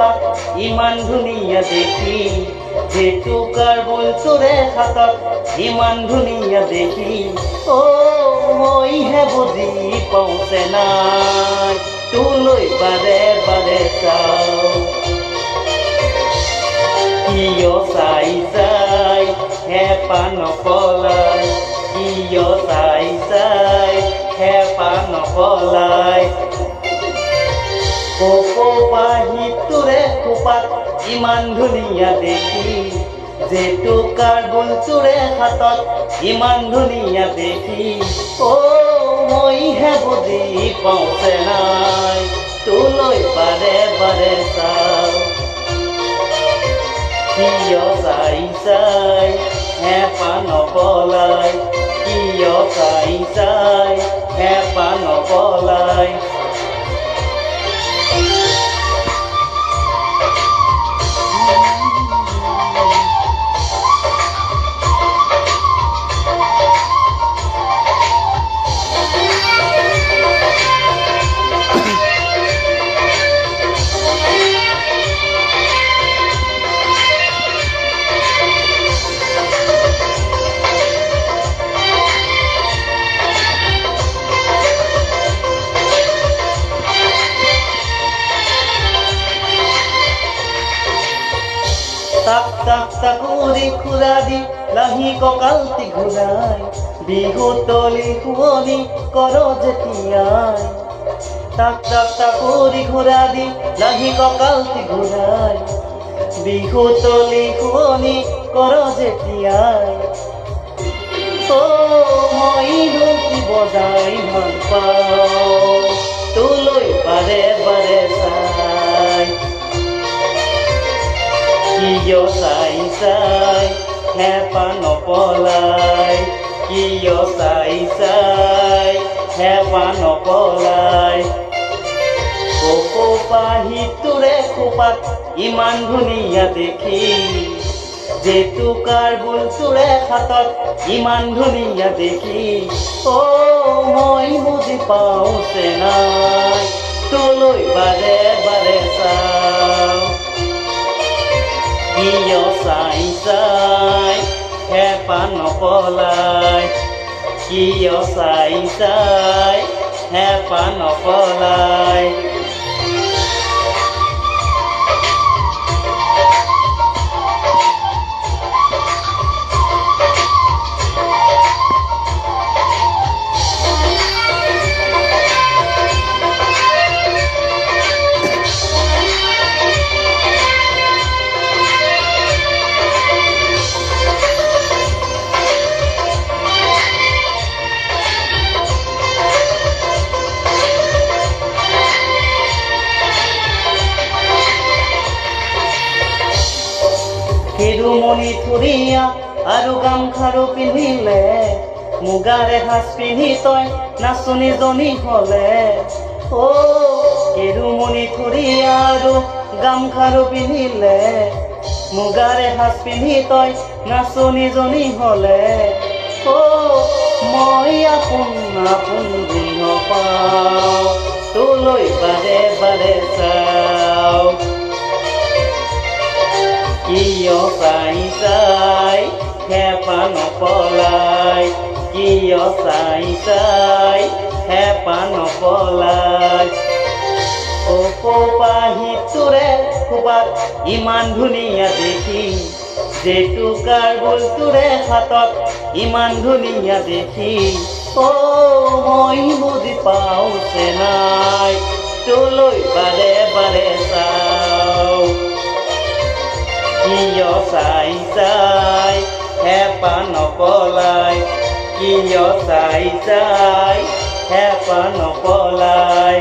খোপাত ইমান ধুনীয়া দেখি জেতুকাৰ বোল তোৰে হাতত ইমান ধুনীয়া দেখি মইহে বুজি পাওঁতে নাই তোলৈ বাৰে বাৰে চাওঁ কিয় চাই চাই হেঁপাহ নপলাই কিয় চাই চাই হেঁপাহ নপলাই কপাহী তোৰে খোপাত ইমান ধুনীয়া দেখি জেতুকাৰ বোল তোৰে হাতত ইমান ধুনীয়া দেখি মইহে বুজি পাওঁতে নাই তোলৈ বাৰে বাৰে চাওঁ কিয় চাই চাই হেঁপাহ নপলাই কিয় চাই চাই হেঁপাহ নপলাই তাক তাক তাকুৰি খুৰা দি লাহি কঁকালটি ঘূৰাই বিহু তলি শুৱনি কৰ যেতিয়াই তাক তাক তাকুৰি ঘূৰা দি লাহি কঁকালটি ঘূৰাই বিহু তলি শুৱনি কৰ যেতিয়াই মই ঢোলটি বজাই ভাল পাওঁ তোলৈ বাৰে বাৰে চাই কিয় চাই চাই হেঁপাহ নপলাই কিয় চাই চাই হেঁপাহ নপলাই কপাহী তোৰে খোপাত ইমান ধুনীয়া দেখি জেতুকাৰ বোল তোৰে হাতত ইমান ধুনীয়া দেখি মই বুজি পাওঁতে নাই তোলৈ বাৰে বাৰে চাওঁ কিয় চাই চাই হেঁপাহ নপলাই কিয় চাই চাই হেঁপাহ নপলাই শিৰোমণি থুৰীয়া আৰু গামখাৰু পিন্ধিলে মুগাৰে সাজ পিন্ধি তই নাচনীজনী হলে শিৰোমণি থুৰীয়া আৰু গামখাৰু পিন্ধিলে মুগাৰে সাজ পিন্ধি তই নাচনীজনী হলে মই আপোন আপোন গৃহ পাওঁ তোলৈ বাৰে বাৰে চাওঁ কিয় চাই চাই হেঁপাহ নপলাই কিয় চাই চাই হেঁপাহ নপলাই কপাহী তোৰে খোপাত ইমান ধুনীয়া দেখি জেতুকাৰ বোল তোৰে হাতত ইমান ধুনীয়া দেখি মই বুজি পাওঁতে নাই তোলৈ বাৰে বাৰে চাওঁ কিয় চাই চাই হেঁপাহ নপলাই কিয় চাই চাই হেঁপাহ নপলাই